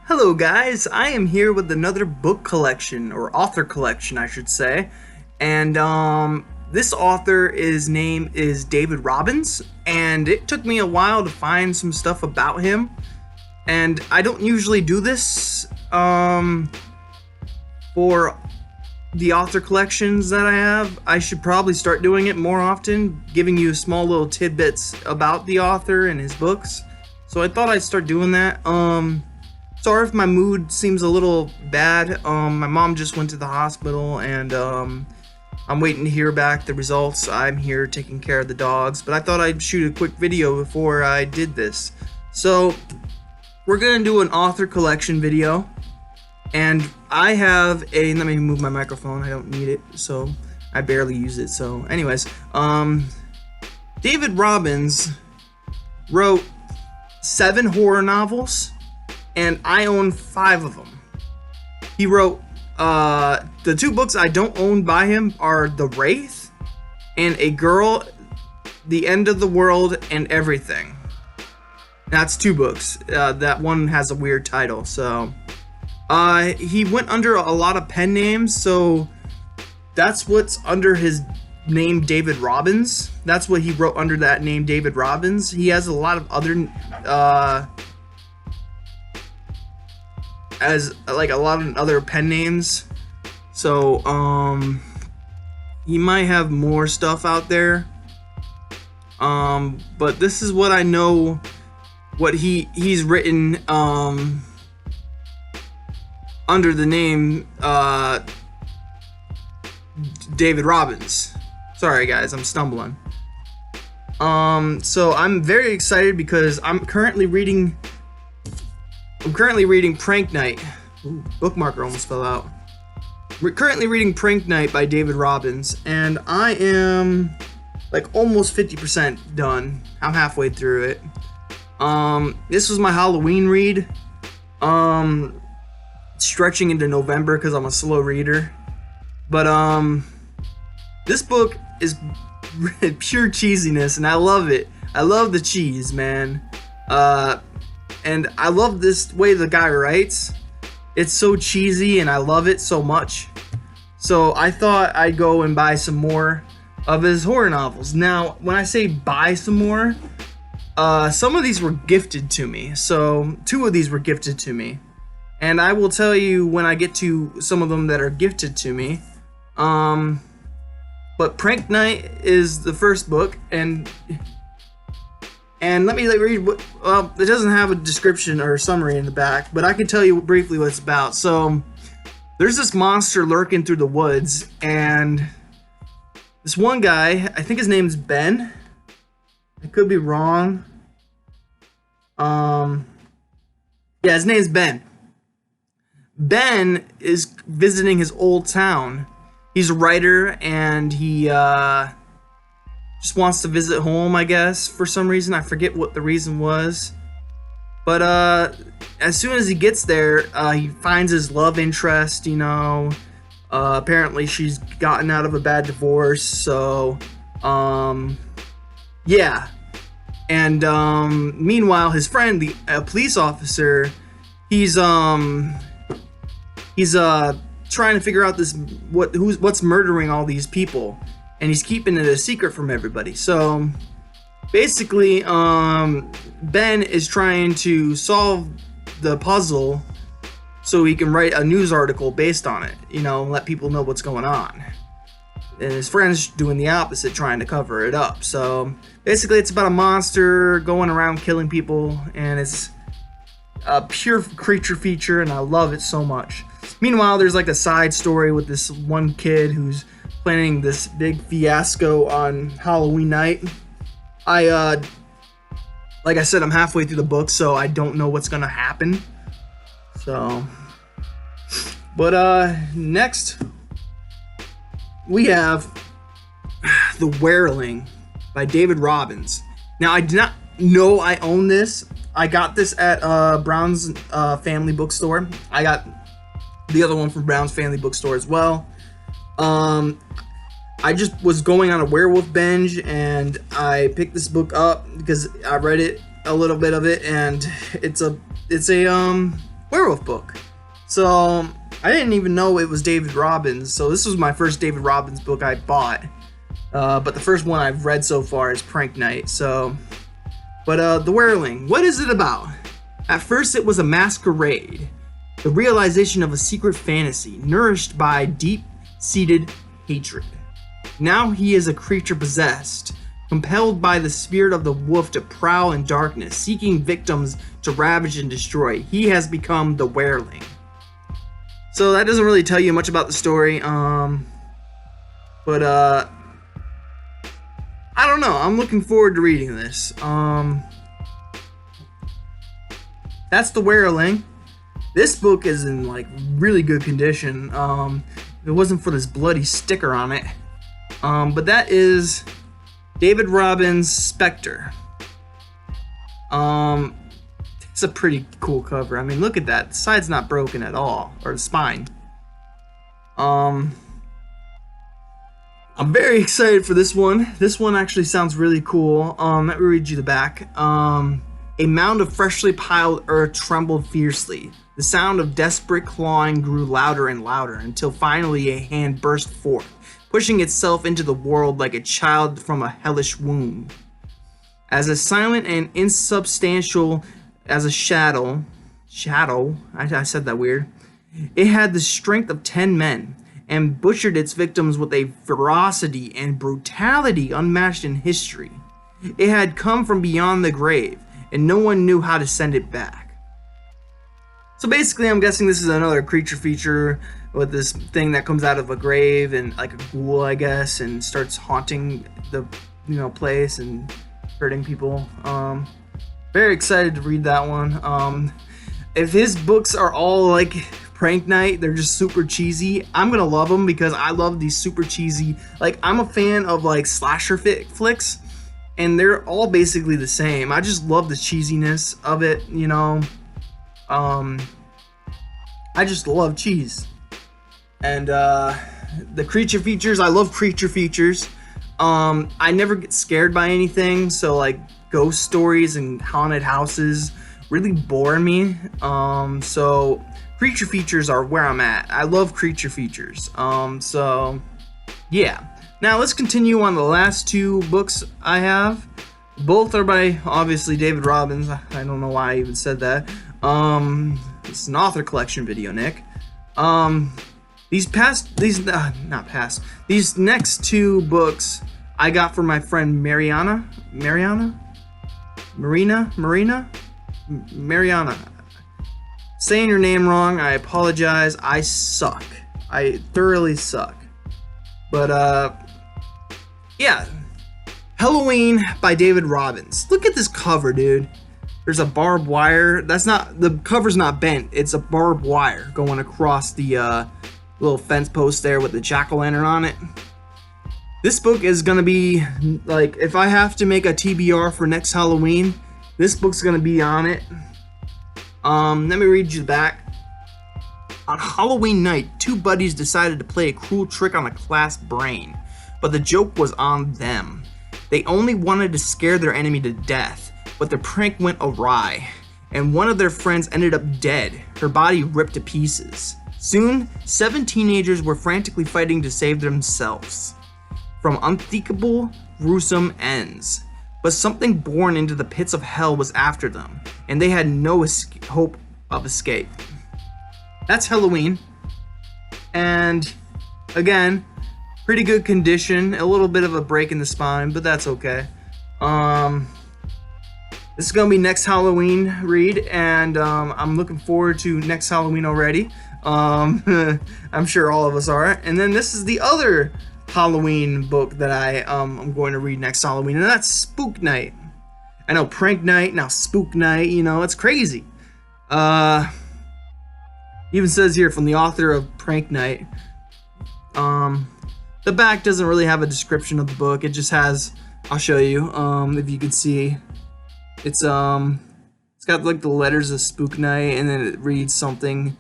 Hello guys, I am here with another book collection, or author collection I should say, and this author, his name is David Robbins, and it took me a while to find some stuff about him, and I don't usually do this for the author collections that I have. I should probably start doing it more often, giving you small little tidbits about the author and his books, so I thought I'd start doing that. Sorry if my mood seems a little bad. My mom just went to the hospital and I'm waiting to hear back the results. I'm here taking care of the dogs, but I thought I'd shoot a quick video before I did this. So we're gonna do an author collection video, and I have a, let me move my microphone, I don't need it, so I barely use it. So anyways, David Robbins wrote 7 horror novels, and I own 5 of them. He wrote, the 2 books I don't own by him are The Wraith and A Girl, The End of the World, and Everything. That's 2 books. That one has a weird title. So he went under a lot of pen names, so that's what's under his name, David Robbins. That's what he wrote under that name, David Robbins. He has a lot of other as like a lot of other pen names, so he might have more stuff out there, but this is what I know, what he's written under the name David Robbins. Sorry guys, I'm stumbling. So I'm very excited because I'm currently reading Prank Night. Ooh, bookmarker almost fell out. We're currently reading Prank Night by David Robbins, and I am like almost 50% done. I'm halfway through it. This was my Halloween read. Stretching into November because I'm a slow reader. But this book is pure cheesiness, and I love it. I love the cheese, man. And I love this way the guy writes. It's so cheesy and I love it so much. So I thought I'd go and buy some more of his horror novels. Now, when I say buy some more, some of these were gifted to me. So 2 of these were gifted to me. And I will tell you when I get to some of them that are gifted to me. But Prank Night is the first book, and let me read what, well, it doesn't have a description or a summary in the back, but I can tell you briefly what it's about. So, there's this monster lurking through the woods, and this one guy, I think his name's Ben. I could be wrong. Yeah, his name's Ben. Ben is visiting his old town. He's a writer, and he, just wants to visit home, I guess, for some reason. I forget what the reason was. But as soon as he gets there, he finds his love interest, you know. Apparently she's gotten out of a bad divorce, so yeah. And meanwhile, his friend, the police officer, he's trying to figure out what's murdering all these people. And he's keeping it a secret from everybody. So basically, Ben is trying to solve the puzzle so he can write a news article based on it, you know, let people know what's going on. And his friend's doing the opposite, trying to cover it up. So basically, it's about a monster going around killing people, and it's a pure creature feature, and I love it so much. Meanwhile, there's like a side story with this one kid who's planning this big fiasco on Halloween night. Like I said, I'm halfway through the book, so I don't know what's gonna happen. So, but next we have The Wereling by David Robbins. Now, I did not know I own this. I got this at Brown's Family Bookstore. I got the other one from Brown's Family Bookstore as well. I just was going on a werewolf binge, and I picked this book up because I read it, a little bit of it, and it's a werewolf book. So I didn't even know it was David Robbins. So this was my first David Robbins book I bought. But the first one I've read so far is Prank Night. So, but The Wereling, what is it about? At first it was a masquerade, the realization of a secret fantasy nourished by deep-seated hatred. Now he is a creature possessed, compelled by the spirit of the wolf to prowl in darkness, seeking victims to ravage and destroy. He has become the Wereling. So that doesn't really tell you much about the story, but I don't know. I'm looking forward to reading this. That's The Wereling. This book is in like really good condition. If it wasn't for this bloody sticker on it. But that is David Robbins' Spectre. It's a pretty cool cover. I mean, look at that. The side's not broken at all, or the spine. I'm very excited for this one. This one actually sounds really cool. Let me read you the back. A mound of freshly piled earth trembled fiercely. The sound of desperate clawing grew louder and louder until finally a hand burst forth, pushing itself into the world like a child from a hellish womb. As a silent and insubstantial as a shadow, I said that weird, it had the strength of 10 men, and butchered its victims with a ferocity and brutality unmatched in history. It had come from beyond the grave, and no one knew how to send it back. So basically, I'm guessing this is another creature feature with this thing that comes out of a grave and like a ghoul, I guess, and starts haunting the place and hurting people. Very excited to read that one. If his books are all like Prank Night, they're just super cheesy, I'm gonna love them because I love these super cheesy, like I'm a fan of like slasher flicks, and they're all basically the same. I just love the cheesiness of it, I just love cheese. And the creature features, I love creature features. I never get scared by anything, so like ghost stories and haunted houses really bore me. So creature features are where I'm at. I love creature features. So yeah. Now let's continue on the last two books I have. Both are by obviously David Robbins. I don't know why I even said that. It's an author collection video, Nick. These next two books I got from my friend Mariana. Saying your name wrong, I apologize. I suck. I thoroughly suck. But yeah. Halloween by David Robbins. Look at this cover, dude. There's a barbed wire. The cover's not bent. It's a barbed wire going across the little fence post there with the jack-o'-lantern on it. This book is gonna be like, if I have to make a TBR for next Halloween, this book's gonna be on it. Let me read you the back. On Halloween night, two buddies decided to play a cruel trick on a class brain, but the joke was on them. They only wanted to scare their enemy to death, but the prank went awry, and one of their friends ended up dead, her body ripped to pieces. Soon, 7 teenagers were frantically fighting to save themselves from unthinkable, gruesome ends. But something born into the pits of hell was after them, and they had no hope of escape. That's Halloween. And again, pretty good condition, a little bit of a break in the spine, but that's okay. This is gonna be next Halloween read, and I'm looking forward to next Halloween already. I'm sure all of us are. And then this is the other Halloween book that I'm going to read next Halloween, and that's Spook Night. I know, Prank Night, now Spook Night, it's crazy. Even says here from the author of Prank Night. The back doesn't really have a description of the book. It just has, I'll show you, if you can see. It's got like the letters of Spook Night, and then it reads something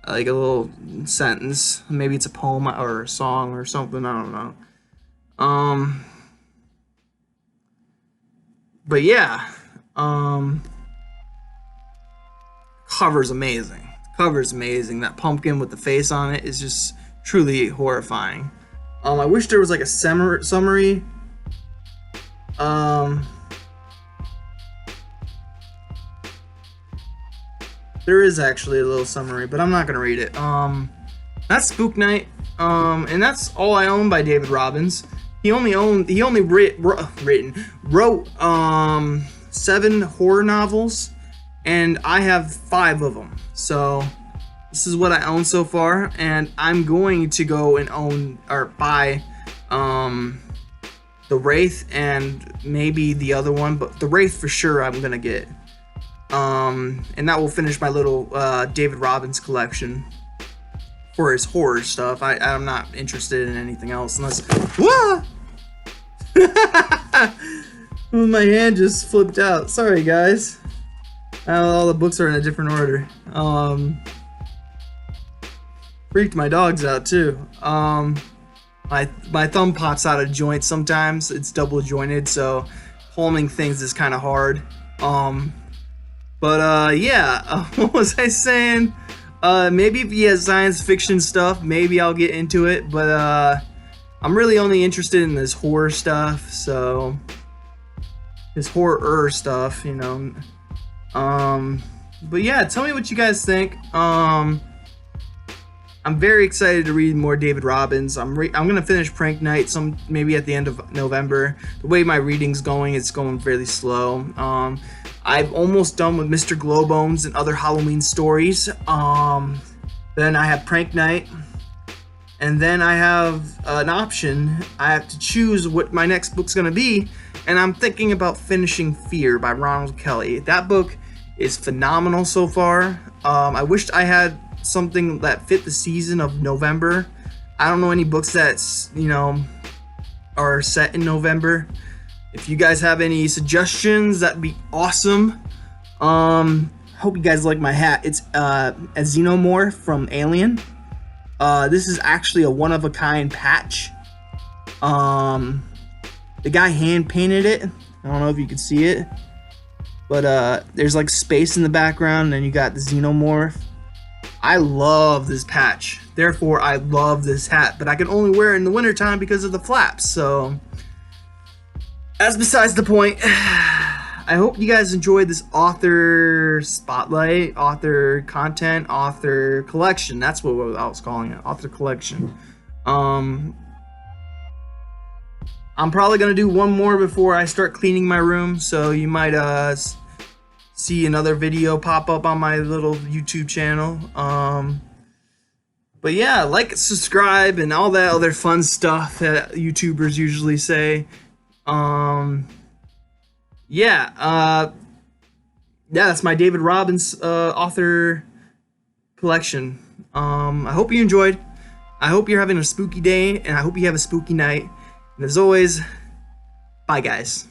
like a little sentence. Maybe it's a poem or a song or something, I don't know. But yeah, cover's amazing. The cover's amazing. That pumpkin with the face on it is just truly horrifying. I wish there was like a summary. There is actually a little summary, but I'm not gonna read it. That's Spook Night, and that's all I own by David Robbins. He only wrote 7 horror novels, and I have 5 of them. So this is what I own so far, and I'm going to go and own or buy The Wraith and maybe the other one, but The Wraith for sure I'm gonna get. And that will finish my little David Robbins collection for his horror stuff. I'm not interested in anything else unless. Whoa! My hand just flipped out. Sorry, guys. All the books are in a different order. Freaked my dogs out too. My thumb pops out of joint sometimes. It's double jointed, so palming things is kind of hard. But yeah, what was I saying? Maybe if he has science fiction stuff, maybe I'll get into it. But I'm really only interested in this horror stuff. So his horror stuff, you know. But yeah, tell me what you guys think. I'm very excited to read more David Robbins. I'm gonna finish Prank Night maybe at the end of November. The way my reading's going, it's going fairly slow. I'm almost done with Mr. Glowbones and other Halloween stories. Then I have Prank Night, and then I have an option. I have to choose what my next book's gonna be, and I'm thinking about finishing Fear by Ronald Kelly. That book is phenomenal so far. I wished I had something that fit the season of November. I don't know any books that's, you know, are set in November. If you guys have any suggestions, that'd be awesome. Hope you guys like my hat. It's a xenomorph from Alien. This is actually a one-of-a-kind patch. The guy hand painted it. I don't know if you can see it, but there's like space in the background, and you got the xenomorph. I love this patch, therefore I love this hat, but I can only wear it in the wintertime because of the flaps, so that's besides the point. I hope you guys enjoyed this author spotlight, author content, author collection. That's what I was calling it, author collection. I'm probably gonna do one more before I start cleaning my room, so you might see another video pop up on my little YouTube channel. But yeah, like, subscribe, and all that other fun stuff that YouTubers usually say. Yeah, that's my David Robbins author collection. I hope you enjoyed. I hope you're having a spooky day, and I hope you have a spooky night. And as always, bye guys.